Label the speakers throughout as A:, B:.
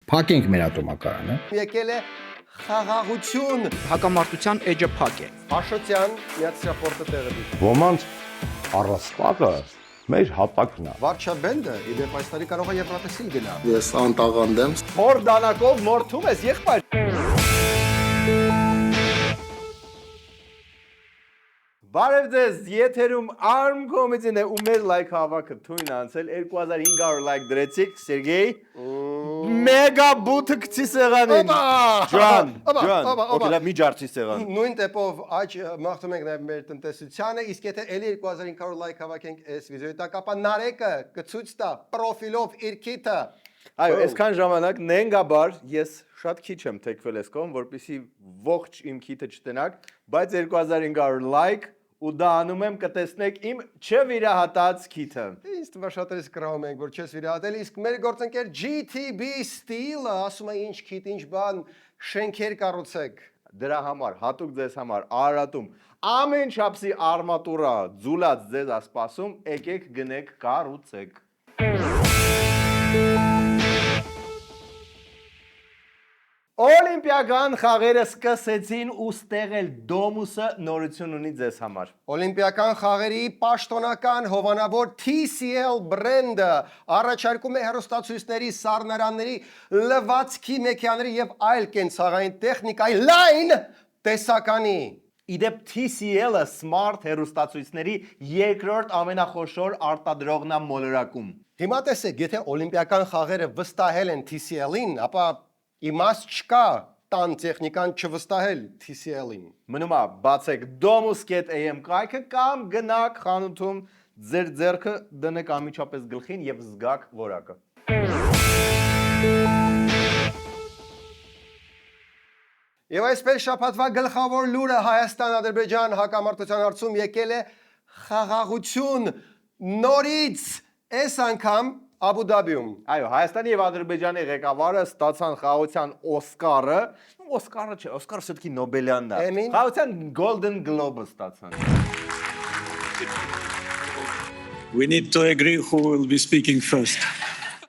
A: Փակենք մեր ատոմակայանը։
B: Եկել է խաղաղություն։
C: Հակամարտության էջը փակ է։
B: Փաշոտյան միացրապորտը տեղը դի։
D: Ոմանց առաստաղը մեր հատակն է։
B: Վարչաբենդը իդեպ այս տարի կարող է Եվրատեսիլ գնա։
E: Ես անտաղանդ եմ։
B: Հոր դանակով մորթում ես եղբայր։ Բարև ձեզ, եթերում ARM կոմիցին է ու մեր լայք հավաքը թույն անցել 2500 լայք դրեցիք, Սերգեյ մեգա բութը կցի սեղանին Ջան, օքե լավ մի ջարդի սեղան Նույն տեպով աճ մաղթում ենք նաև մեր տնտեսությանը, իսկ եթե էլի 2500 լայք հավաքենք այս վիդեոյի տակ, ապա Նարեկը կցույց տա պրոֆիլով իր քիթը Այո, այսքան ժամանակ նենգաբար ես շատ քիչ եմ թեքվել այս կողմ, որպեսզի ողջ իմ քիթը չտնակ, բայց 2500 լայք ու դա անում եմ կտեսնեք իմ չվիրահատած քիթը։ Ինձ թվա շատերս կրահում ենք, որ չես վիրահատել, իսկ մեր գործընկեր GTB Steel-ը ասում է ինչ քիթ, ինչ բան, շենքեր կառուցեք։ Դրա համար, հատուկ ձեզ համար, Արարատում ամեն չափսի արմատուրա ձուլած ձեզ ասպասում, եկեք գնեք կառուցեք։ Օլիմպիական խաղերը սկսեցին ու ստեղել Դոմուսը նորություն ունի ձեզ համար։ Օլիմպիական խաղերի պաշտոնական հովանավոր TCL բրենդը առաջարկում է հեռուստացույցների, սառնարանների, լվացքի մեքենաների եւ այլ կենցաղային տեխնիկայի լայն տեսականի։ Իդեպ TCL-ը smart հեռուստացույցների երկրորդ ամենախոշոր արտադրողն է մոլորակում։ Հիմա տեսեք, եթե օլիմպիական խաղերը վստահել են TCL-ին, ապա իմաստ չկա տան տեխնիկան չվստահել TCL-ին։ Մնում է բացեք domus.am կայքը կամ գնաք խանութում ձեր ձեռքը դնեք անմիջապես գլխին եւ զգաք որակը։ Եվ այսպես շաբաթվա գլխավոր լուրը Հայաստան-Ադրբեջան հակամարտության հարցում եկել է խաղաղություն նորից այս անգամ Աբու Դաբիում։ Այո, Հայաստանի եւ Ադրբեջանի ղեկավարը ստացան խաղաղության Օսկարը, Օսկարը չէ, Օսկարը все-таки Նոբելյանն է։ Խաղաղության Golden Globe-ը ստացան։
F: We need to agree who will be speaking first.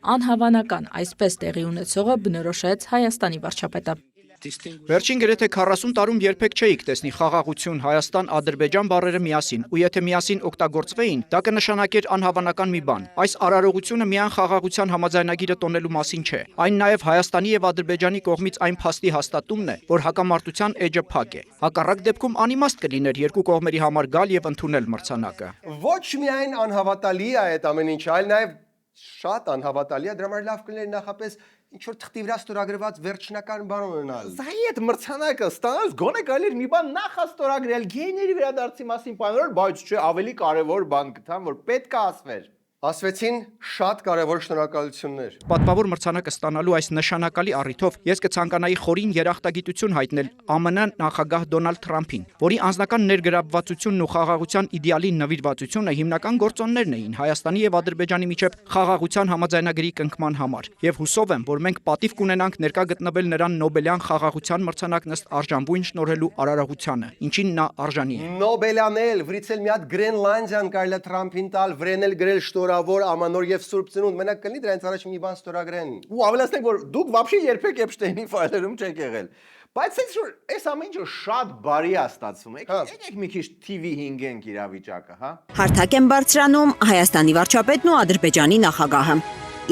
G: Անհավանական այսպես տեղի ունեցողը բնորոշեց Հայաստանի վարչապետը։
C: Վերջին գրեթե 40 տարում երբեք չէիք տեսնի խաղաղություն Հայաստան-Ադրբեջան բառերը միասին, ու եթե միասին օգտագործվեին, դա կնշանակեր անհավանական մի բան։ Այս արարողությունը միայն խաղաղության համաձայնագիրը տոնելու մասին չէ։ Այն նաև Հայաստանի եւ Ադրբեջանի կողմից այն փաստի հաստատումն է, որ հակամարտության էջը փակ է։ Հակառակ դեպքում անիմաստ կլիներ երկու կողմերի համար գալ եւ ընդունել մրցանակը։ Ոչ միայն անհավատալի է այդ ամեն ինչ, այլ նաև շատ անհավատալի է, դրա համար լավ կլիներ նախապես ինչ-որ թղթի վրա ստորագրված վերջնական բան ունենալ։ Զայի այդ մրցանակը ստանալուց գոնե կարելի էր մի բան նախաստորագրել գեների վերադարձի մասին բաներ, բայց չէ, ավելի կարևոր բան գտան, որ պետք է ասվեր։ Ասվեցին շատ կարևոր շնորհակալություններ։ Պատվավոր մրցանակը ստանալու այս նշանակալի առիթով ես կցանկանայի խորին երախտագիտություն հայտնել ԱՄՆ նախագահ Դոնալդ Թրամփին, որի անձնական ներգրավվածությունն ու խաղաղության իդեալի նվիրվածությունը հիմնական գործոններն էին Հայաստանի եւ Ադրբեջանի միջև խաղաղության համաձայնագրի կնքման համար, եւ հուսով եմ, որ մենք պատիվ կունենանք ներկա գտնվել նրան Նոբելյան խաղաղության մրցանակն ըստ արժանվույն շնորհելու արարողությանը, ինչին նա արժանի է։ Նոբելյանել, վրիցել մի հատ Գրենլանդիան կարելի է Թրամփին տալ, վրենել գրել շնորհավոր ամանոր եւ Սուրբ Ծնունդ, մենակ կլինի դրանից առաջ մի բան ստորագրեն։ Ու ավելացնենք, որ դուք вообще երբեք Էփշտեյնի ֆայլերում չեք եղել։ Բայց այս որ այս ամեն ինչը շատ բարի է ստացվում։ Եկեք մի քիչ TV 5-ենք իրավիճակը, հա։
H: Հարթակ են բարձրանում Հայաստանի վարչապետն ու Ադրբեջանի նախագահը։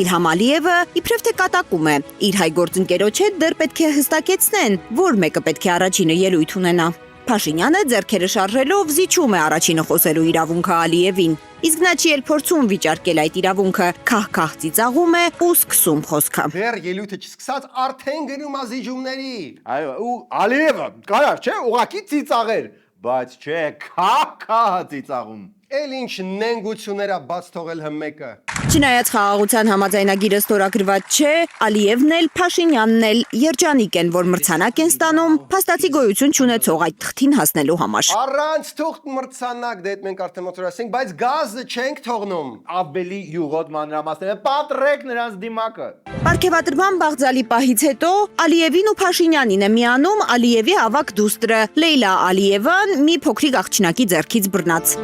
H: Իլհամ Ալիևը իբրև թե կատակում է, իր հայ գործընկերոջ հետ դեռ պետք է հստակեցնեն, որ մեկը պետք է առաջինը ելույթ ունենա։ Փաշինյանը ձեռքերը շարժելով զիջում է առաջինը խոսելու իրավունքը Ալիևին, իսկ նա չի էլ փորձում վիճարկել այդ իրավունքը, քահ-քահ ծիծաղում է ու սկսում խոսքը։
B: Դեռ ելույթը չսկսած արդեն գնում է զիջումների։ Այո, ու Ալիևը կարար, չէ, ուղակի ծիծաղեր, բայց չէ, քահ-քահ ծիծաղում։ Էլ ինչ նենգություններ է բաց թողել հմեկը։
H: Չնայած խաղաղության համաձայնագիրը ստորագրված չէ, Ալիևն էլ Փաշինյանն էլ երջանիկ են, որ մրցանակ են ստանում փաստացի գոյություն չունեցող այդ թղթին հասնելու համար։
B: Առանց թուղթ մրցանակ, դե այդ մենք արդեն մոտորել ասենք, բայց գազը չենք թողնում։ Ավելի յուղոտ մանրամասները պատռեք նրանց դիմակը։
H: Պարգևատրման բաղձալի պահից հետո Ալիևին ու Փաշինյանին է միանում Ալիևի ավագ դուստրը Լեյլա Ալիևան մի փոքրիկ աղջնակի ձեռքից բռնած։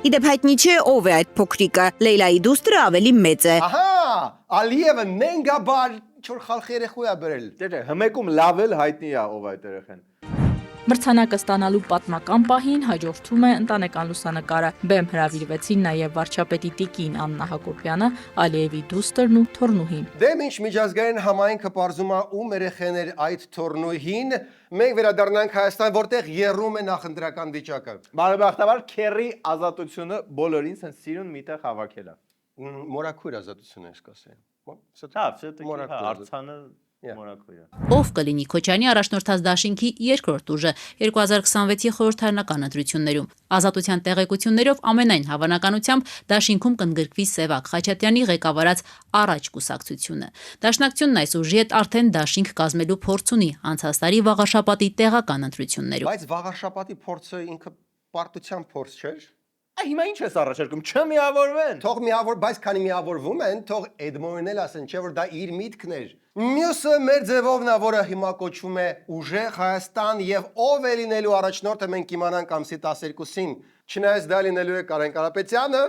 H: Իդեպ հայտնի չէ ով է այդ փոքրիկը, Լեյլայի դուստրը ավելի մեծ է։
B: Ահա, Ալիևը նենգաբար
A: ինչ որ խալխի երեխու է բերել։
B: Դե հմեկում լավ էլ հայտնի է ով այդ երեխան։
G: Մրցանակը ստանալու պատմական պահին հաջորդում է ընտանեկան լուսանկարը։ Բեմ հրավիրվեցին նաև վարչապետի տիկին Աննա Հակոբյանը, Ալիևի դուստրն ու թորնուհին։
A: Դե ինչ միջազգային համայնքը բարձում է ում երեխեն էր այդ թորնուհին, մենք վերադառնանք Հայաստան, որտեղ եռում է նախընտրական վիճակը։
B: Բարեբախտաբար քերի ազատությունը բոլորին sense սիրուն միտեղ հավաքել է։
A: Մորակույր ազատություն ես կասել։
B: Լավ, все-таки արցանը մորակույր է։
E: Ով կլինի Քոչարյանի առաջնորդած դաշինքի երկրորդ ուժը 2026-ի խորհրդարանական ընտրություններում։ Ազատության տեղեկություններով ամենայն հավանականությամբ դաշինքում կընդգրկվի Սևակ Խաչատրյանի ղեկավարած Առաջ կուսակցությունը։ Դաշնակցությունն այս ուժի հետ արդեն դաշինք կազմելու փորձ ունի անցած տարի վաղաշաբաթի տեղական ընտրություններում։
A: Բայց վաղաշաբաթի փորձը ինքը պարտության փորձ չէր։
B: Հիմա ինչ ես առաջարկում, չմիավորվեն։
A: Թող միավոր, բայց քանի միավորվում են, թող Էդմոնն էլ ասեն, չէ որ դա իր միտքն էր։ Մյուսը մեր ձևովն է, որը հիմա կոչվում է Ուժեղ Հայաստան եւ ով է լինելու առաջնորդը մենք կիմանանք ամսի 12-ին։ Չնայած դա լինելու է Կարեն Կարապետյանը,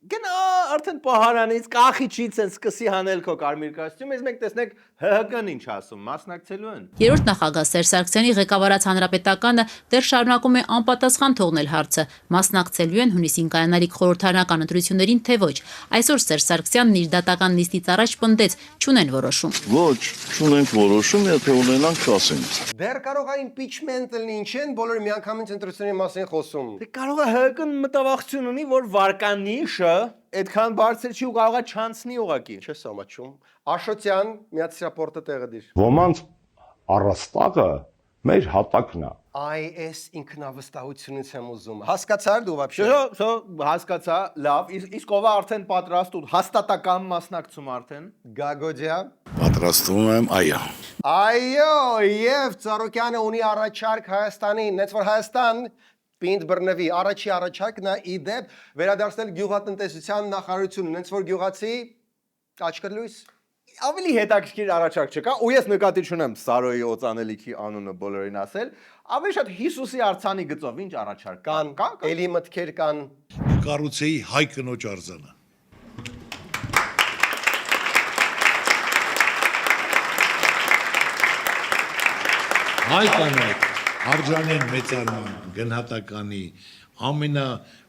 B: Գնա արդեն պահարանից կախիչից են սկսի հանել քո կարմիր կոստյում, ես մենք տեսնենք ՀՀԿ-ն ինչ ասում, մասնակցելու են։
E: Երրորդ նախագահ Սերժ Սարգսյանի ղեկավարած հանրապետականը դեռ շարունակում է անպատասխան թողնել հարցը՝ մասնակցելու են հունիսին կայանալիք խորհրդարանական ընտրություններին, թե ոչ։ Այսօր Սերժ Սարգսյանն իր դատական նիստից առաջ պնդեց՝ չունեն որոշում։
I: Ոչ, չունենք որոշում, եթե ունենանք կասենք։
A: դեռ կարող է impeachment լինի, ինչ են բոլորը միանգամից ընտրությունների մասին խոսում։
B: Դե կարող է ՀՀԿ-ն մտավախություն ունի, որ վարկանիշը այդքան բարձր չի ու կարող է չանցնի ուղակի։
A: Չես ամաչում։ Աշոտյան միացրապորտը տեղը դիր։
D: Ոմանց առաստաղը մեր հատակն է։
A: Այս ինքնավստահությունից եմ ուզում։ Հասկացար դու вообще։
B: Շո հասկացա, լավ, իսկ ով է արդեն պատրաստ ու հաստատական մասնակցում արդեն։
A: Գագոդյա։
I: Պատրաստվում եմ, այո։
A: Այո, եւ Ծառուկյանը ունի առաջարկ Հայաստանին, նենց որ Հայաստան Պինդ բռնվի, առաջի առաջարկն է իդեպ վերադարձնել գյուղատնտեսության նախարարությունը, նենց որ գյուղացի աչքրլույս։
B: Ավելի հետաքրքիր առաջարկ չկա, ու ես նկատի չունեմ Սարոյի օծանելիքի անունը բոլորին ասել, ավելի շատ Հիսուսի արցանի գծով ինչ առաջարկ
A: կան, էլի մտքեր կան։
I: Կառուցեի հայ կնոջ արձանը։ Հայ կանայք արժանեն մեծարման, գնահատականի, ամենա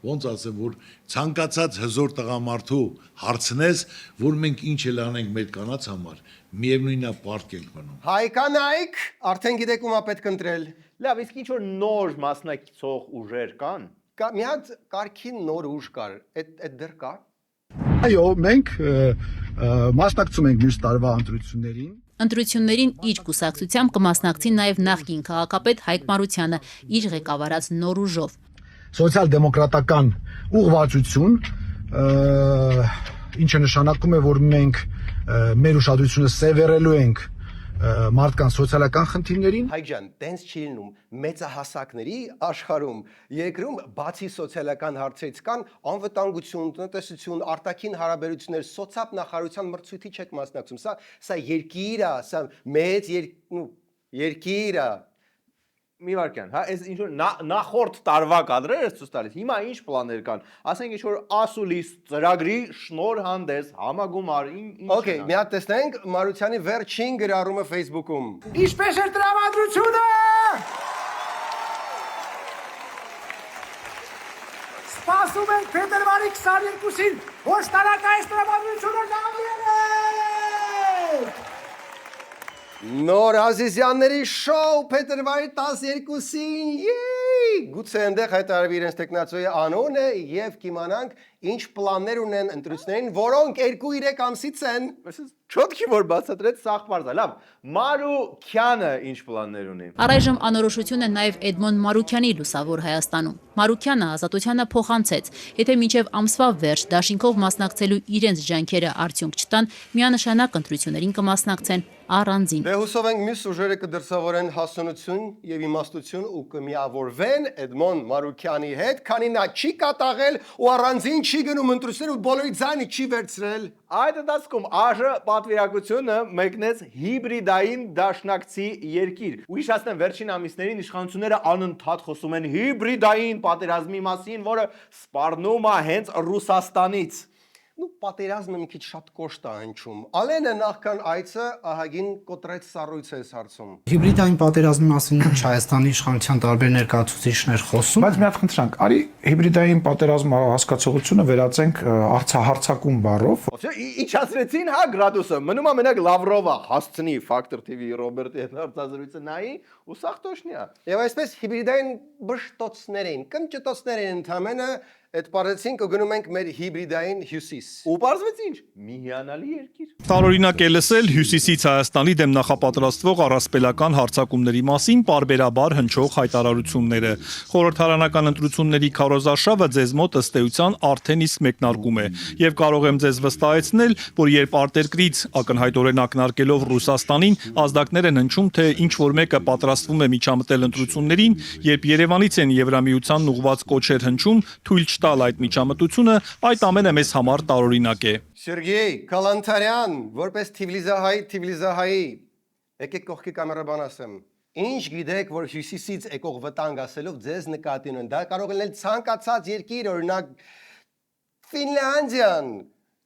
I: ոնց ասեմ, որ ցանկացած հզոր տղամարդու հարցնես, որ մենք ինչ էլ անենք մեր կանանց համար, միևնույնն է պարտք ենք մնում։
A: Հայ կանայք, արդեն գիտեք ում է պետք ընտրել։
B: Լավ, իսկ ինչ որ նոր մասնակցող ուժեր կան։
A: Մի հատ կարգին նոր ուժ կար, այդ դեռ կա։
J: Այո, մենք մասնակցում ենք մյուս տարվա ընտրություններին։
E: Ընտրություններին իր կուսակցությամբ կմասնակցի նաև նախկին քաղաքապետ Հայկ Մարությանը իր ղեկավարած նոր ուժով։
J: Սոցիալ-դեմոկրատական ուղղվածություն, ինչը նշանակում է, որ մենք մեր ուշադրությունը սևեռելու ենք մարդկանց սոցիալական խնդիրներին։
A: Հայկ ջան, տենց չի լինում մեծահասակների աշխարհում երկրում բացի սոցիալական հարցերից կան անվտանգություն, տնտեսություն, արտաքին հարաբերություններ, սոցիալ նախարարության մրցույթի չեք մասնակցում։ Սա երկիր է, սա մեծ երկիր է։
B: Մի վարքյան, հա, այս ինչ որ նախորդ տարվա կադրեր ես ցույց տալիս։ Հիմա ինչ պլաններ կան։ Ասենք ինչ որ ասուլիս ծրագրի շնոր հանդես, համագումար, ինչ։
A: Okay, մի հատ տեսնենք Մարությանի վերջին գրառումը Facebook-ում։
K: Ինչպես է տրամադրությունը։ Սպասում ենք փետրվարի 22-ին, որ տարակայից տրամադրությունը կավիրենք։
A: Նոր Ազիզյանների շոու փետրվարի 12-ին։ Գուցե այնտեղ հայտարարվի իրենց տեխնացուի անունը եւ կիմանանք ինչ պլաններ ունեն ընտրություններին, որոնք 2-3 ամսից են։
B: Չոտքի որ բացատրեց սաղ բարձա։ Լավ, Մարուքյանը ինչ պլաններ ունի։
E: Առայժմ անորոշություն է նաև Էդմոն Մարուքյանի լուսավոր Հայաստանում։ Մարուքյանը ազատությանը փոխանցեց, եթե մինչև ամսվա վերջ դաշինքով մասնակցելու իրենց ջանքերը արդյունք չտան, միանշանակ ընտրություններին կմասնակցեն առանձին։
A: Դե հուսով ենք մյուս ուժերը կդրսևորեն հասունություն եւ իմաստություն ու կմիավորվեն Էդմոն Մարուքյանի հետ, քանի նա չի կատաղել ու առանձին չի գնում ընտրություններ ու բոլորի ձայնը չի վերցրել։
B: Այդ դասկում ԱԺ պատվիրակությունը մեկնեց հիբրիդային դաշնակցի երկիր։ Ու հիշեցնեմ վերջին ամիսներին իշխանությունները անընդհատ խոսում են հիբրիդային պատերազմի մասին, որը սպառնում է հենց Ռուսաստանից։
A: պատերազմը մի քիչ շատ կոշտ է հնչում։ Ալենը նախքան այցը ահագին կոտրեց սառույց է հարցում։
J: Հիբրիդային պատերազմի մասին Հայաստանի իշխանության տարբեր ներկայացուցիչներ խոսում։ Բայց մի հատ խնդրանք, արի հիբրիդային պատերազմ հասկացողությունը վերածենք հարցակում բառով։
B: Իջացրեցին հա գրադուսը, մնում է մենակ Լավրովը հասցնի Factor TV Ռոբերտի հետ հարցազրույցը նայի ու սաղ տոշնի է։
A: Եվ այսպես հիբրիդային բշտոցներին, կնճտոցներին ընդամենը այդ բարձեցինք ու գնում ենք մեր հիբրիդային հյուսիս։
B: Ու բարձվեց ինչ։ Մի հիանալի երկիր։
L: Տարօրինակ է լսել Հյուսիսից Հայաստանի դեմ նախապատրաստվող առասպելական հարձակումների մասին պարբերաբար հնչող հայտարարությունները։ Խորհրդարանական ընտրությունների քարոզարշավը ձեզ մոտ ըստ էության արդեն իսկ մեկնարկում է, եւ կարող եմ ձեզ վստահեցնել, որ երբ արտերկրից ակնհայտորեն ակնարկելով Ռուսաստանին ազդակներ են հնչում, թե ինչ որ մեկը պատրաստվում է միջամտել ընտրություններին, երբ Երևանից են Եվրամիությանն ուղղված կոչեր հնչում, թույլ չտալ այդ միջամտությունը, այդ ամենը մեզ համար տարօրինակ է։
A: Սերգեյ Կալանթարյան, որպես Թիվլիզահայի, եկեք կողքի կամերաբան ասեմ։ Ինչ գիտեք, որ հյուսիսից եկող վտանգ ասելով ձեզ նկատի ունեն, դա կարող է լինել ցանկացած երկիր, օրինակ Ֆինլանդիան,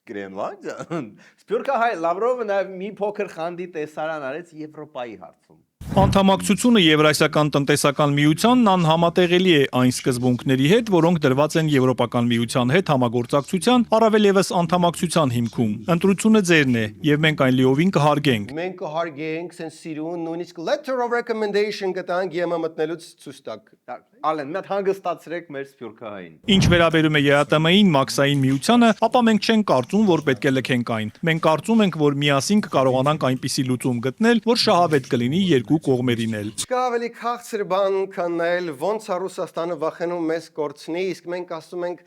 B: Գրենլանդիան։ Սփյուռքահայ Լավրովը նաև մի փոքր խանդի տեսարան արեց Եվրոպայի հարցում։
L: Անդամակցությունը Եվրասիական տնտեսական միությանն անհամատեղելի է այն սկզբունքների հետ, որոնք դրված են Եվրոպական միության հետ համագործակցության, առավել եւս անդամակցության հիմքում։ Ընտրությունը ձերն է, եւ մենք այն լիովին կհարգենք։
A: Մենք կհարգենք, sense սիրուն, նույնիսկ letter of recommendation կտանք ԵՄ մտնելուց ցույց տակ։
B: Ալեն, մի հատ հանգստացրեք մեր Սփյուռքահային։
L: Ինչ վերաբերում է ԵԱՏՄ-ին, Մաքսային միությանը, ապա մենք չենք կարծում, որ պետք է լքենք այն։ Մենք կարծում ենք, որ միասին կկարողանանք այնպիսի լուծում գտնել, որ շահավետ կլինի երկու կողմերին էլ։
A: Չկա ավելի քաղցր բան քան նայել ոնց է Ռուսաստանը վախենում մեզ կորցնի, իսկ մենք ասում ենք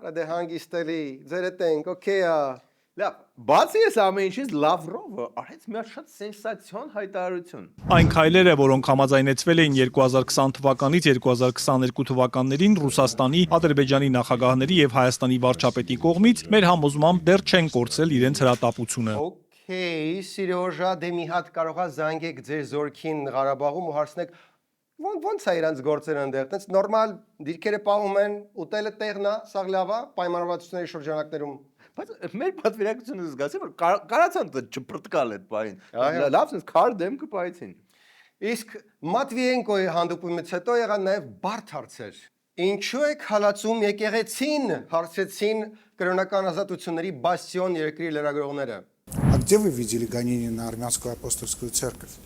A: դե հանգիստելի, ձեր հետ ենք, օքեյ է։
B: Լավ, բացի այս ամեն ինչից Լավրովը արեց մի հատ շատ սենսացիոն հայտարարություն։
L: Այն քայլերը, որոնք համաձայնեցվել էին 2020 թվականից 2022 թվականներին Ռուսաստանի, Ադրբեջանի նախագահների եւ Հայաստանի վարչապետի կողմից, մեր համոզմամբ դեռ չեն կորցրել իրենց հրատապությունը։
A: Օքեյ, Սիրոժա, դե մի հատ կարողա զանգեք ձեր զորքին Ղարաբաղում ու հարցնեք ոնց է իրանց գործերը այնտեղ, տենց նորմալ դիրքերը պահում են, ուտելը տեղն է, սաղ լավ է, պայմանավորվածությունների շրջանակներում։
B: Բայց մեր պատվիրակությունը զգացի, որ կարացան չպրտկալ այդ բային։ Լավ, sense քար դեմքը պայեցին։
A: Իսկ Մատվիենկոյի հանդիպումից հետո եղան նաև բարդ հարցեր։ Ինչու եք հալածում եկեղեցին, հարցեցին կրոնական ազատությունների բաստիոն երկրի լրագրողները։
J: А где вы видели гонения на армянскую апостольскую церковь?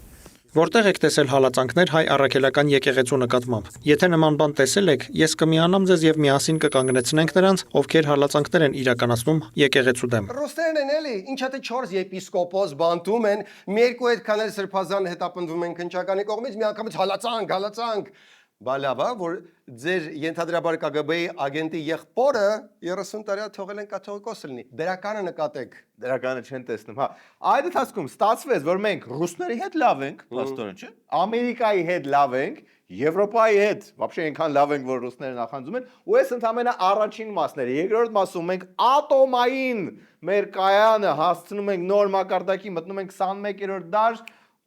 C: Որտեղ եք տեսել հալածանքներ հայ առաքելական եկեղեցու նկատմամբ։ Եթե նման բան տեսել եք, ես կմիանամ ձեզ եւ միասին կկանգնեցնենք նրանց, ովքեր հալածանքներ են իրականացնում եկեղեցու դեմ։
A: Ռուսներն են էլի, ինչա թե 4 եպիսկոպոս բանտում են, մի երկու այդքան էլ սրբազան հետապնդվում են քնչականի կողմից, միանգամից հալածանք։ Բալավա, որ ձեր ենթադրաբար KGB-ի ագենտի եղբորը 30 տարի թողել են կաթողիկոս լինի։ Դրականը նկատեք։
B: Դրականը չեն տեսնում, հա։ Այդ ընթացքում ստացվեց, որ մենք ռուսների հետ լավ ենք, փաստորեն, չէ՞։ Ամերիկայի հետ լավ ենք, Եվրոպայի հետ, вообще այնքան լավ ենք, որ ռուսները նախանձում են, ու այս ընդամենը առաջին մասն էր։ Երկրորդ մասում մենք ատոմային մեր կայանը հասցնում ենք նոր մակարդակի, մտնում ենք 21-րդ դար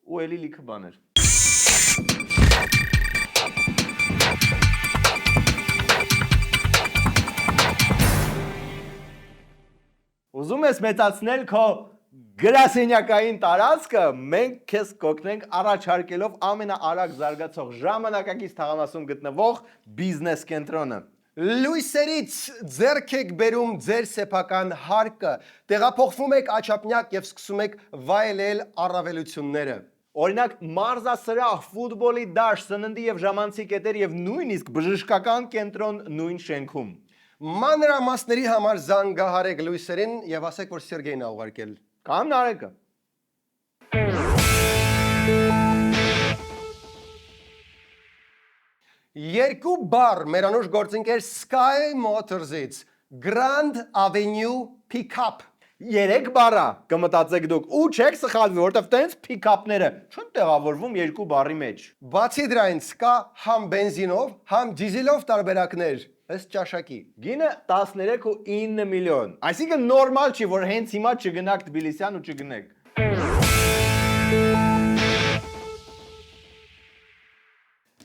B: ու էլի լիքը բաներ։ Ուզում ես մեծացնել քո գրասենյակային տարածքը, մենք քեզ կօգնենք առաջարկելով ամենաարագ զարգացող ժամանակակից թաղամասում գտնվող բիզնես կենտրոնը։
A: Լույսերից ձեռք եք բերում ձեր սեփական հարկը, տեղափոխվում եք Աչափնյակ եւ սկսում եք վայելել առավելությունները։
B: Օրինակ մարզասրահ, ֆուտբոլի դաշտ, սննդի եւ ժամանցի կետեր եւ նույնիսկ բժշկական կենտրոն նույն շենքում։
A: Մանրամասների համար զանգահարեք լույսերին եւ ասեք, որ Սերգեյն ա ուղարկել։
B: Կամ Նարեկը։
A: Երկու բառ մերանուշ գործընկեր Sky Motors-ից Grand Avenue Pickup։
B: 3 բառա կմտածեք դուք ու չեք սխալվի, որովհետև տենց pick-up-ները չեն տեղավորվում երկու բառի մեջ։
A: Բացի դրանից կա համ բենզինով, համ դիզելով տարբերակներ, ըստ ճաշակի։
B: Գինը 13.9 միլիոն։ Այսինքն նորմալ չի, որ հենց հիմա չգնաք Թբիլիսյան ու չգնեք։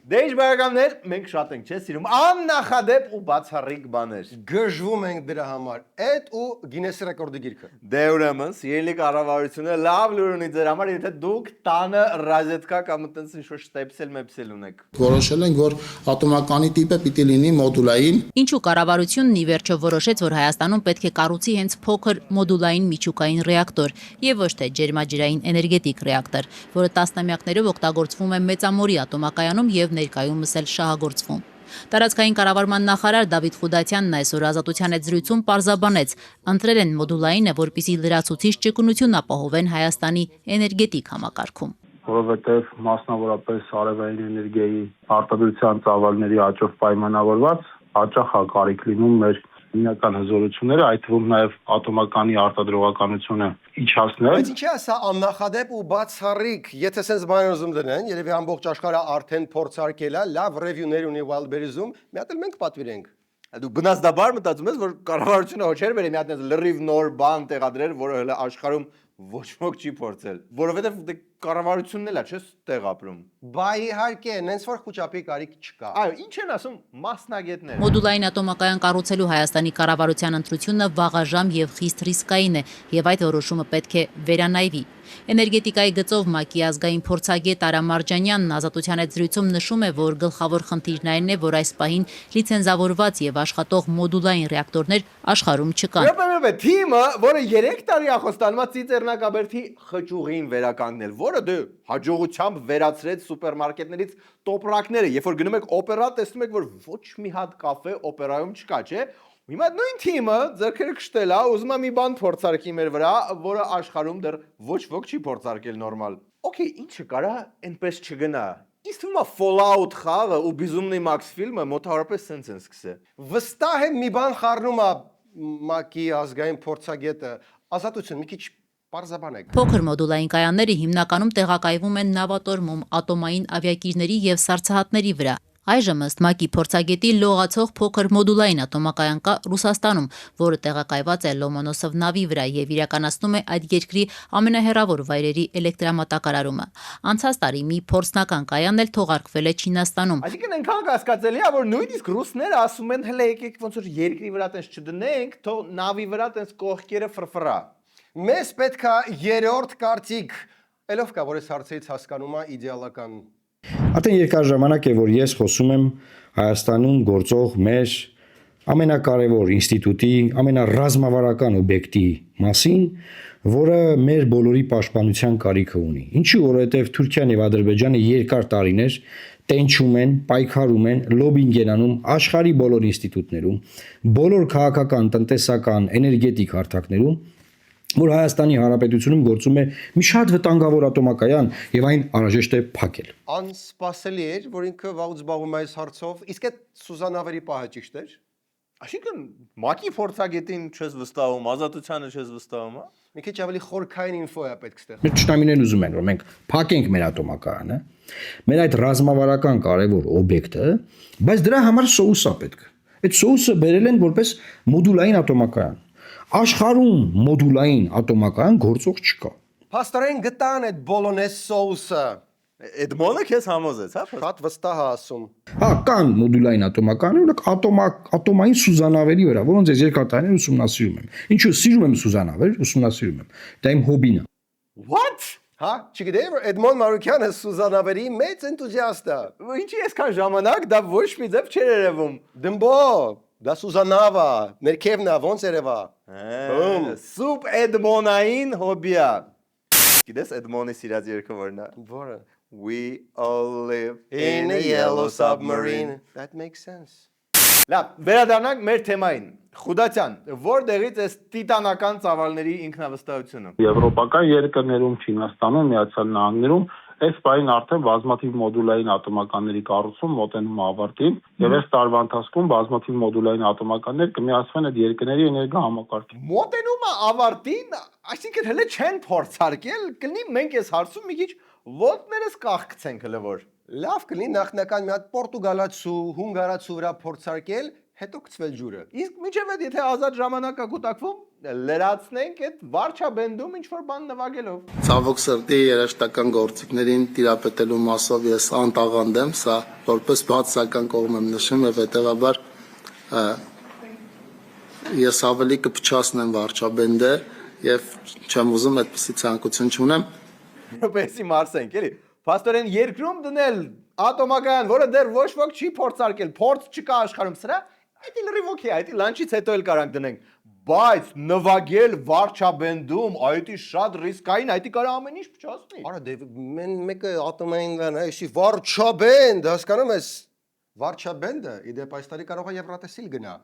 B: Դե ինչ բարեկամներ, մենք շատ ենք չէ՞ սիրում աննախադեպ ու բացառիկ բաներ։
A: Գժվում ենք դրա համար։ Այդ ու Գինեսի ռեկորդի գիրքը։
B: Դե ուրեմն, սիրելի կառավարությունը լավ լուր ունի ձեր համար, եթե դուք տանը ռազետկա կամ այտենց ինչ-որ շտեպսել մեփսել ունեք։
J: Որոշել ենք, որ ատոմականի տիպը պիտի լինի մոդուլային։
E: Ինչու կառավարությունն ի վերջո որոշեց, որ Հայաստանում պետք է կառուցի հենց փոքր մոդուլային միջուկային ռեակտոր եւ ոչ թե ջերմաջրային էներգետիկ ռեակտոր, որը տասնամյակներով օգտագործվում է Մեծամորի ատոմակայանում եւ ներկայումս էլ շահագործվում։ Տարածքային կառավարման նախարար Դավիթ Խուդատյանն այսօր Ազատության հետ զրույցում պարզաբանեց, ընտրել են մոդուլայինը, որպեսզի լրացուցիչ ճկունություն ապահովեն Հայաստանի էներգետիկ համակարգում։
J: Որովհետև մասնավորապես արևային էներգիայի արտադրության ծավալների աճով պայմանավորված հաճախ է կարիք լինում մեր հիմնական հզորությունները, այդ թվում նաև ատոմականի արտադրողականությունը իջացնել։
A: Բայց ինչի՞ է սա աննախադեպ ու բացառիկ, եթե sense բաներ ուզում դնեն, երևի ամբողջ աշխարհը արդեն փորձարկել է, լավ ռևյուներ ունի Wildberries-ում, մի հատ էլ մենք պատվիրենք։
B: Դու բնազդաբար մտածում ես, որ կառավարությունը հոչեր բերի մի հատ լրիվ նոր բան տեղադրել, որը հələ աշխարհում ոչ ոք չի փորձել, որովհետև դե կառավարությունն էլ է, չէ՞, տեղ ապրում։
A: Բայ իհարկե, նենց որ խոճապի կարիք չկա։
B: Այո, ինչ են ասում մասնագետները։
E: Մոդուլային ատոմակայան կառուցելու Հայաստանի կառավարության ընտրությունը վաղաժամ եւ խիստ ռիսկային է, եւ այդ որոշումը պետք է վերանայվի։ Էներգետիկայի գծով ՄԱԿ-ի ազգային փորձագետ Արա Մարջանյանն Ազատության հետ զրույցում նշում է, որ գլխավոր խնդիրն այն է, որ այս պահին լիցենզավորված եւ աշխատող մոդուլային ռեակտորներ աշխարհում չկան։
B: Ուրեմն թիմը, որը 3 տարի է խոստանում Ծիծեռնակաբերդի խճուղին վերականգնել, որը դե հաջողությամբ վերացրեց սուպերմարկետներից տոպրակները, երբ որ գնում եք օպերա, տեսնում եք, որ ոչ մի հատ կաֆե օպերայում չկա, չէ՞։ Հիմա նույն թիմը ձեռքերը քշտել է, ուզում է մի բան փորձարկի մեր վրա, որը աշխարհում դեռ ոչ ոք չի փորձարկել նորմալ։ Okay, ինչը կարա այնպես չգնա։ Իսկ թվում է Fallout խաղը ու Безумный Max ֆիլմը մոտավորապես սենց են սկսել։
A: Վստահ եմ մի բան խառնում է ՄԱԿ-ի ազգային փորձագետը, Ազատություն, մի քիչ պարզաբանեք։
E: Փոքր մոդուլային կայանները հիմնականում տեղակայվում են նավատորմում, ատոմային ավիակիրների եւ սառցահատների վրա։ Այժմ ըստ ՄԱԿ-ի փորձագետի լողացող փոքր մոդուլային ատոմակայան կա Ռուսաստանում, որը տեղակայված է Լոմոնոսով նավի վրա եւ իրականացնում է այդ երկրի ամենահեռավոր վայրերի էլեկտրամատակարարումը։ Անցած տարի մի փորձնական կայան էլ թողարկվել է Չինաստանում։
B: Այսինքն այնքան կասկածելի է, որ նույնիսկ ռուսները ասում են, հələ եկեք ոնց որ երկրի վրա տես չդնենք, թող նավի վրա տես կողքերը ֆրֆրա։
A: Մեզ պետք է երրորդ կարծիք։ Ելով կա, որ այս հարցերից հասկանում է իդեալական։
J: Արդեն երկար ժամանակ է, որ ես խոսում եմ Հայաստանում գործող մեր ամենակարևոր ինստիտուտի, ամենառազմավարական օբյեկտի մասին, որը մեր բոլորի պաշտպանության կարիքը ունի։ Ինչու, որովհետև Թուրքիան եւ Ադրբեջանը երկար տարիներ տենչում են, պայքարում են, լոբինգ են անում աշխարհի բոլոր ինստիտուտներում, բոլոր քաղաքական, տնտեսական, էներգետիկ հարթակներում, որ Հայաստանի Հանրապետությունում գործում է մի շատ վտանգավոր ատոմակայան եւ այն անհրաժեշտ է փակել։
A: Անսպասելի էր, որ ինքը վաղուց զբաղվում է այս հարցով, իսկ այդ Սուզանավերի պահը ճիշտ էր։
B: Այսինքն ՄԱԿ-ի փորձագետին չես վստահում, Ազատությանը չես վստահում, հա։
A: Մի քիչ ավելի խորքային ինֆո է պետք ստեղ։
J: Մեր ճշտամիներն ուզում են, որ մենք փակենք մեր ատոմակայանը, մեր այդ ռազմավարական կարևոր օբյեկտը, բայց դրա համար սոուս է պետք։ Այդ սոուսը բերել են որպես մոդուլային ատոմակայան։ Աշխարհում մոդուլային ատոմակայան գործող չկա։
A: Փաստորեն գտան այդ բոլոնես սոուսը։
B: Էդմոնը քեզ համոզեց, հա։
A: Շատ վստահ է ասում։
J: Հա, կան մոդուլային ատոմականներ, ատոմային սուզանավերի վրա, որոնց ես երկար տարիներ ուսումնասիրում եմ։ Ինչու սիրում եմ սուզանավեր, ուսումնասիրում եմ։ Դա իմ հոբին է։
B: What?
A: Հա, չգիտեի, որ Էդմոն Մարուկյանը Սուզանավերի մեծ էնտուզիաստ է։
B: Ինչի այսքան ժամանակ դա ոչ մի ձև չէր երևում։
A: Դմբո, դա Սուզանավա, ներքևն է, ոնց երևա։
B: Սուպ Էդմոնային հոբիա։ Գիտես Էդմոնի սիրած երգը որն է։
A: Որը։
B: We all live
A: In a yellow submarine. That makes sense.
B: Լավ, վերադառնանք մեր թեմային։ Խուդատյան, որտեղից է տիտանական ծավալների ինքնավստահությունը։
J: Եվրոպական երկրներում, Չինաստանում, Միացյալ Նահանգներում այս պահին արդեն բազմաթիվ մոդուլային ատոմականների կառուցում մոտենում ավարտին, եւ այս տարվա ընթացքում բազմաթիվ մոդուլային ատոմականներ կմիացվեն այդ երկրների էներգոհամակարգին։
B: Մոտենում է ավարտին, այսինքն հələ չեն փորձարկել, կլինի մենք այս հարցում մի քիչ ոտներս կախկցենք հələ որ։
A: Լավ կլինի նախնական մի հատ պորտուգալացու, հունգարացու վրա փորձարկել, հետո գցվել ջուրը։
B: Իսկ միջև այդ եթե ազատ ժամանակ կա կուտակվում, լրացնենք այդ վարչաբենդում ինչ որ բան նվագելով։
M: Ցավոք սրտի երաժշտական գործիքներին տիրապետելու մասով ես անտաղանդ եմ, սա որպես բացասական կողմ եմ նշում եւ հետեւաբար ես ավելի կփչացնեմ վարչաբենդը եւ չեմ ուզում այդպիսի ցանկություն չունեմ։
B: Որպեսի մարսենք, էլի։ Պաստորեն երկրում դնել ատոմական, որը դեռ ոչ ոք չի փորձարկել, փորձ չկա աշխարհում սրա, այդ լրիվ օքեյ, այդ լանչից հետո էլ կարանք դնենք։ Բայց նվագել վարչաբենդում, այդ շատ ռիսկային, այդ կարա ամեն ինչ փչացնի։
A: Արա դե մեն մեկը ատոմային բան, այսի վարչաբենդ, հասկանում ես, վարչաբենդը իդեպ այս տարի կարող է Եվրատեսիլ գնա։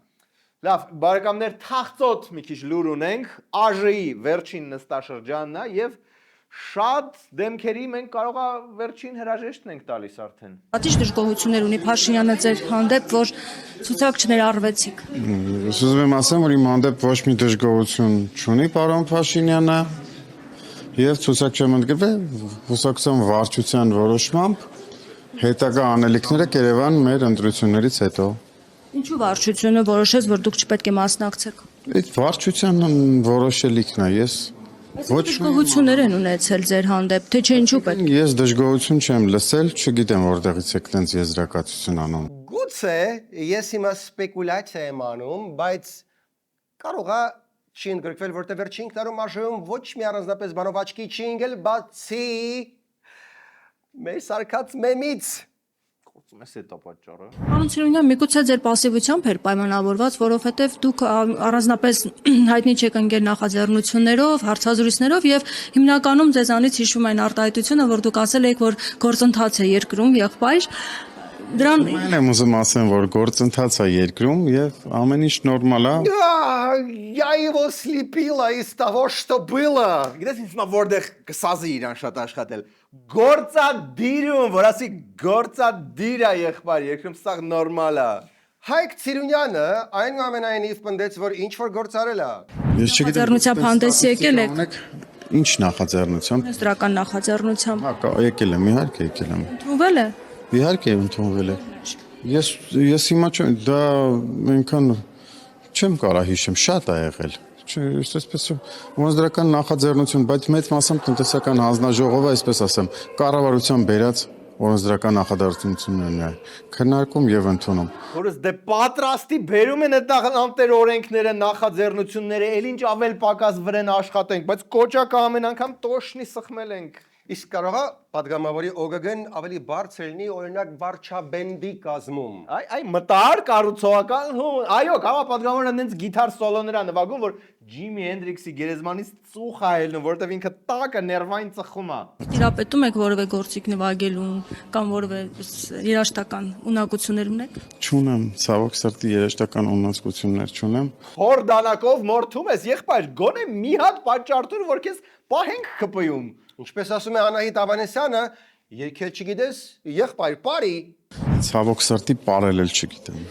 B: Լավ, բարեկամներ, թախծոտ մի քիչ լուր ունենք, ԱԺ-ի վերջին նստաշրջանն է եւ շատ դեմքերի մենք կարող է վերջին հրաժեշտն ենք տալիս արդեն։
N: Ատիշ դժգոհություններ ունի Փաշինյանը ձեր հանդեպ, որ ցուցակ չներառվեցիք։
O: Ուզում եմ ասեմ, որ իմ հանդեպ ոչ մի դժգոհություն չունի պարոն Փաշինյանը եւ ցուցակ չեմ ընդգրկվել հուսակցության վարչության որոշմամբ հետագա անելիքները կերևան մեր ընտրություններից հետո։
N: Ինչու վարչությունը որոշեց, որ դուք չպետք է մասնակցեք։
O: Այդ վարչության որոշելիքն է, ես
N: ոչ դժգոհություններ են ունեցել ձեր հանդեպ, թե չէ ինչու պետք։
O: Ես դժգոհություն չեմ լսել, չգիտեմ որտեղից եք տենց եզրակացություն անում։
A: Գուցե ես հիմա սպեկուլյացիա եմ անում, բայց կարող է չի ընդգրկվել, որտեղ վերջին տարում ԱԺ-ում ոչ մի առանձնապես բանով աչքի չի ընկել, բացի մեր սարքած մեմից։
B: Կոծում ես այդ պատճառը։
N: Պարոն Ցիրոնյան, միգուցե ձեր պասիվությամբ էր պայմանավորված, որովհետև դուք առանձնապես հայտնի չեք ընկել նախաձեռնություններով, հարցազրույցներով եւ հիմնականում ձեզանից հիշում են արտահայտությունը, որ դուք ասել եք, որ գործընթաց է երկրում եղբայր։ Դրան
O: Եմ ուզում ասեմ, որ գործընթաց է երկրում եւ ամեն ինչ նորմալ է։
A: Я его слепила из того, что было.
B: Գիտես ինձ մա որտեղ կսազի իրան շատ աշխատել։ Գործադիրում, որ ասի գործադիր է եղբայր, երկրում սա նորմալ է։
A: Հայկ Ցիրունյանը այնուամենայնիվ պնդեց, որ ինչ որ գործարել է։
O: Ես չգիտեմ։
N: Նախաձեռնությամբ հանդես եկել եք։
O: Ինչ նախաձեռնությամբ։
N: Դրական նախաձեռնությամբ։
O: Հա, եկել եմ, իհարկե եկել եմ։
N: Ընդունվել է։
O: Իհարկե ընդունվել է։ Ես հիմա չեմ, դա այնքան չեմ կարող հիշեմ, շատ է եղել։ Այսպես ոնց դրական նախաձեռնություն, բայց մեծ մասամբ տնտեսական հանձնաժողովը, այսպես ասեմ, կառավարության բերած ոնց դրական նախաձեռնություններն է քննարկում եւ ընդունում։
B: Որս դե պատրաստի բերում են այդ անտեր օրենքները, նախաձեռնությունները, ել ինչ ավել պակաս վրան աշխատենք, բայց կոճակը ամեն անգամ տոշնի սխմել ենք։
A: Իսկ կարող է падգամավորի օգգն ավելի բարձր լինի օրինակ վարչաբենդի կազմում։
B: Այ մտար կառուցողական, այո, կարող է падգամավորը այնց գիտար սոլոներ է նվագում, որ Ջիմի Հենդրիքսի գերեզմանից ծուխ է ելնում, որտեվ ինքը տակը ներվային ծխում է։
N: Տիրապետում եք որևէ գործիք նվագելու կամ որևէ երաժշտական ունակություններ ունեք։
O: Չունեմ, ցավոք սրտի երաժշտական ունակություններ չունեմ։
B: Խոր դանակով մորթում ես, եղբայր, գոնե մի հատ պատճառ որ քեզ պահենք ԿՊ-ում։
A: Ինչպես ասում է Անահիտ Ավանեսյանը, երկել չգիտես, եղբայր, բարի։
O: Ցավոք սրտի ապրել էլ չգիտեմ։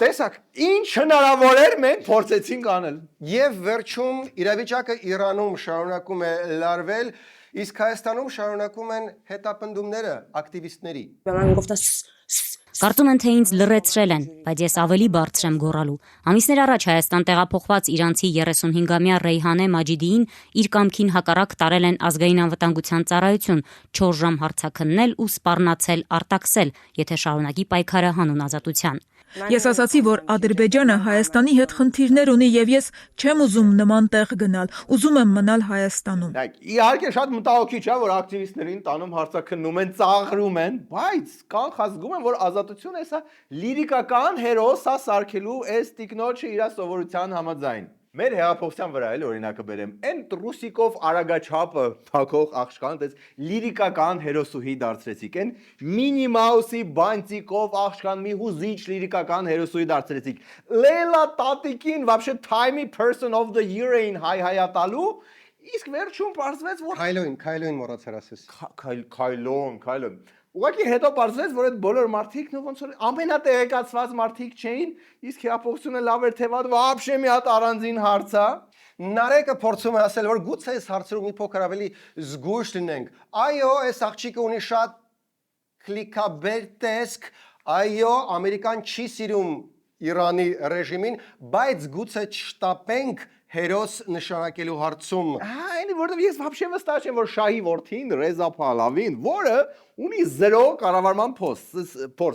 B: Տեսակ, ինչ հնարավոր էր մենք փորձեցինք անել։
A: Եվ վերջում իրավիճակը Իրանում շարունակում է լարվել, իսկ Հայաստանում շարունակում են հետապնդումները ակտիվիստների։
P: Կարծում են, թե ինձ լռեցրել են, բայց ես ավելի բարձր եմ գոռալու։ Ամիսներ առաջ Հայաստան տեղափոխված իրանցի 35-ամյա Ռեյհանե Մաջիդիին իր կամքին հակառակ տարել են ազգային անվտանգության ծառայություն, 4 ժամ հարցաքննել ու սպառնացել արտաքսել, եթե շարունակի պայքարը հանուն ազատության։
Q: Ես ասացի, որ Ադրբեջանը Հայաստանի հետ խնդիրներ ունի եւ ես չեմ ուզում նման տեղ գնալ, ուզում եմ մնալ Հայաստանում։
B: Իհարկե շատ մտահոգիչ է, որ ակտիվիստներին տանում հարցաքննում են, ծաղրում են, բայց կանխազգում են, որ ազատությունը էսա լիրիկական հերոս է սարքելու այս տիկնոջը իր սովորության համաձայն։ Մեր հեղափոխության վրա էլ օրինակը բերեմ, այն Ռուսիկով արագաչափը թակող աղջկան, դες լիրիկական հերոսուհի դարձրեցիք, այն Մինի Մաուսի բանտիկով աղջկան մի հուզիչ լիրիկական հերոսուհի դարձրեցիք։ Լեյլա Տատիկին вообще Time Person of the Year էին հայհայատալու, իսկ վերջում պարզվեց, որ
A: Քայլոին մոռացար ասես։
B: Քայլոն։ Ուղղակի հետո պարզվեց, որ այդ բոլոր մարդիկ ոնց որ ամենատեղեկացված մարդիկ չէին, իսկ հեղափոխությունը լավ էր թե վատ, вообще մի հատ առանձին հարց է։
A: Նարեկը փորձում է ասել, որ գուցե այս հարցերում մի փոքր ավելի զգույշ լինենք։ Այո, այս աղջիկը ունի շատ կլիկաբեր տեսք, այո, Ամերիկան չի սիրում Իրանի ռեժիմին, բայց գուցե չշտապենք հերոս նշանակելու հարցում։
B: Այնի որտեղ ես вообще վստահ չեմ, որ Շահի որդին Ռեզա Փահլավին, որը ունի 0 կառավարման փորձ,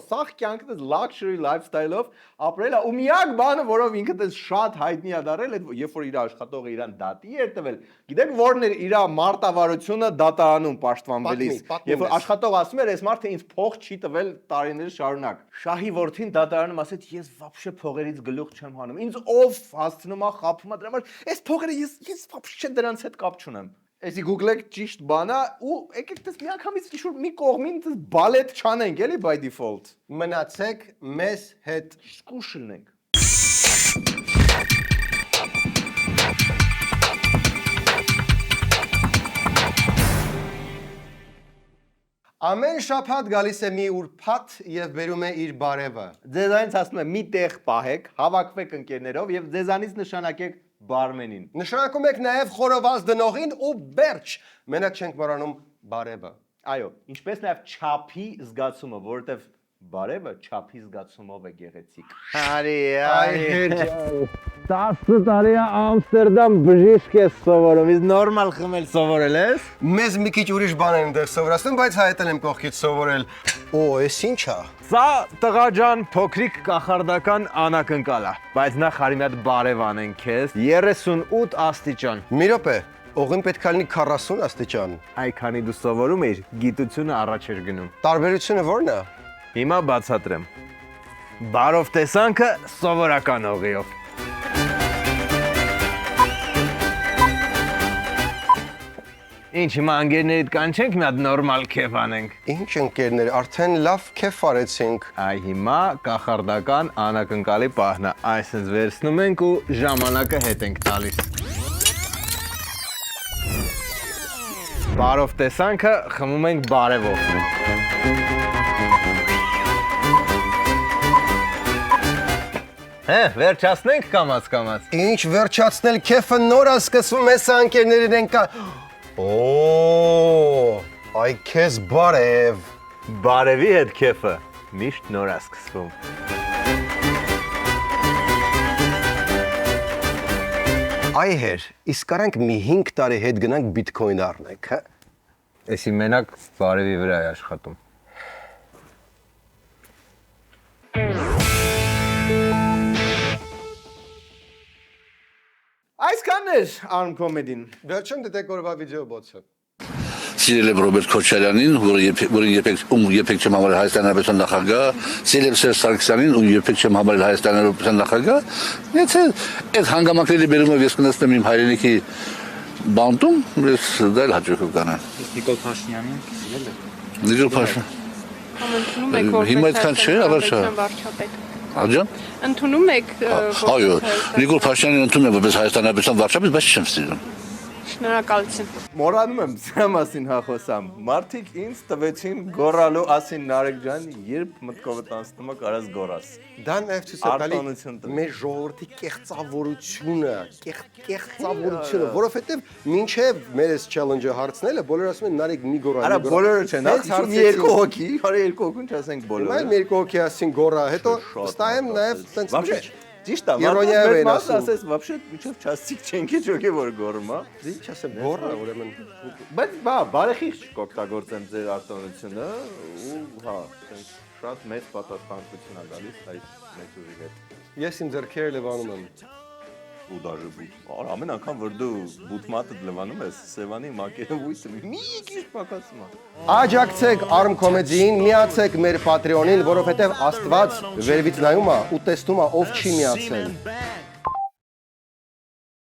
B: սաղ կյանքը luxury lifestyle-ով ապրել է, ու միակ բանը, որով ինքը դες շատ հայտնի է դարել, այդ երբ որ իր աշխատողը իրան դատի էր տվել, գիտեք որն էր իր մարտավարությունը դատարանում պաշտպանվելիս, երբ որ աշխատողը ասում էր, այս մարդը ինձ փող չի տվել տարիներ շարունակ։ Շահի որդին դատարանում ասեց, ես вообще փողերից գլուխ չեմ հանում։ Ինձ ով հասցնում է խափում է դրա համար, այս փողերը ես вообще դրանց հետ կապ չունեմ։ Էսի գուգլեք ճիշտ բանա ու եկեք դες միանգամից ինչ-որ մի կողմին դες բալետ չանենք, էլի by default։
A: Մնացեք մեզ հետ
B: Սկուշ լինենք։
A: Ամեն շաբաթ գալիս է մի ուրբաթ եւ բերում է իր բարևը։
B: Ձեզանից ասում եմ մի տեղ պահեք, հավաքվեք ընկերներով եւ ձեզանից նշանակեք բարմենին։
A: Նշանակում եք նաեւ խորոված դնողին ու վերջ։ Մենակ չենք մոռանում բարևը։
B: Այո, ինչպես նաեւ չափի զգացումը, որովհետեւ բարևը չափի զգացումով է գեղեցիկ։ Արի 10 տարի Ամստերդամ բժիշկ ես սովորում, իսկ նորմալ խմել սովորել ես։
A: Մեզ մի քիչ ուրիշ բան են դեռ սովորացնում, բայց հայտել եմ կողքից սովորել։ Օ, էս ի՞նչ է։
B: Սա տղաջան փոքրիկ կախարդական անակնկալ է, բայց նախ արի մի հատ բարև անենք քեզ 38 աստիճան։
A: Մի րոպե, օղին պետք է լինի 40 աստիճան։
B: Այ քանի դու սովորում ես, գիտությունը առաջ էր գնում։
A: Տարբերությունը ո՞րն է։
B: Հիմա բացատրեմ։ Բարով տեսանքը սովորական օղիով։ Ինչ հիմա ընկերներիդ կանչենք մի հատ նորմալ քեֆ անենք։
A: Ինչ ընկերներ, արդեն լավ քեֆ արեցինք։
B: Այ հիմա կախարդական անակնկալի պահն է։ Այսինքն վերցնում ենք ու ժամանակը հետ ենք տալիս։ Բարով տեսանքը խմում ենք բարևով։ Վերջացնենք կամաց։
A: Ինչ վերջացնել, քեֆը նոր է սկսվում, հեսա ընկերներն են կա։ Օ, այ քեզ բարև։
B: Բարևի հետ քեֆը միշտ նոր է սկսվում։
A: Այ հեր, իսկ արանք մի 5 տարի հետ գնանք բիթքոին առնենք, հա։
B: Էսի մենակ բարևի վրա է աշխատում։ Այսքանն էր Arm Comedy-ն։
A: Վերջում դիտեք օրվա վիդեո բոցը։
F: Սիրել եմ Ռոբերտ Քոչարյանին, որին երբեք չեմ համարել Հայաստանի Հանրապետության նախագահ, սիրել եմ Սերժ Սարգսյանին, ում երբեք չեմ համարել Հայաստանի Հանրապետության նախագահ։ Եթե այդ հանգամանքների բերումով ես կնստեմ իմ հայրենիքի բանտում, ես դա էլ հաճույքով կանեմ։
C: Նիկոլ Փաշինյանին սիրել եք։
F: Նիկոլ Փաշինյան։
R: Ընդունում եք
F: Հիմա այդքան չէ, ավարշա։ Աջան։
R: Ընդունում եք
F: Այո, Նիկոլ Փաշինյանին ընդունում եմ որպես Հայաստանի Հանրապետության վարչապետ, բայց չեմ սիրում։
R: Շնորհակալություն։
B: Մոռանում եմ սրա մասին հախոսամ։ Մարդիկ ինձ տվեցին գոռալու ասին Նարեկ ջան, երբ մտքովդ անցնում է կարաս գոռաս։
A: Դա նաև ցույց է տալիս մեր ժողովրդի կեղծավորությունը, կեղծավորությունը, որովհետև մինչև մեր այս challenge-ը հարցնելը բոլորը ասում են Նարեկ մի գոռա։
B: Արա բոլորը չեն, ասում երկու հոգի, հարի երկու հոգուն չասենք բոլորը։
A: Հիմա երկու հոգի ասին գոռա, հետո վստահ եմ նաև տենց
B: Ճիշտ է, մարդը ասես, вообще միջով չասիկ չենք ինչ ոգի որ գոռում, հա։
A: Ինչ ասեմ, գոռա ուրեմն։
B: Բայց բարեխիղճ կօգտագործեմ ձեր արտոնությունը ու հա, շատ մեծ պատասխանատվություն է գալիս այս մեծ ուժի հետ։
A: Ես իմ ձեռքերը լվանում եմ։
B: Ու դաժե բութ։ Ամեն անգամ որ դու բութմատը լվանում ես, Սևանի մակերը ույսը մի քիչ պակասում է։
A: Աջակցեք Arm Comedy-ին, միացեք մեր Patreon-ին, որովհետև Աստված վերևից նայում է ու տեսնում է ով չի միացել։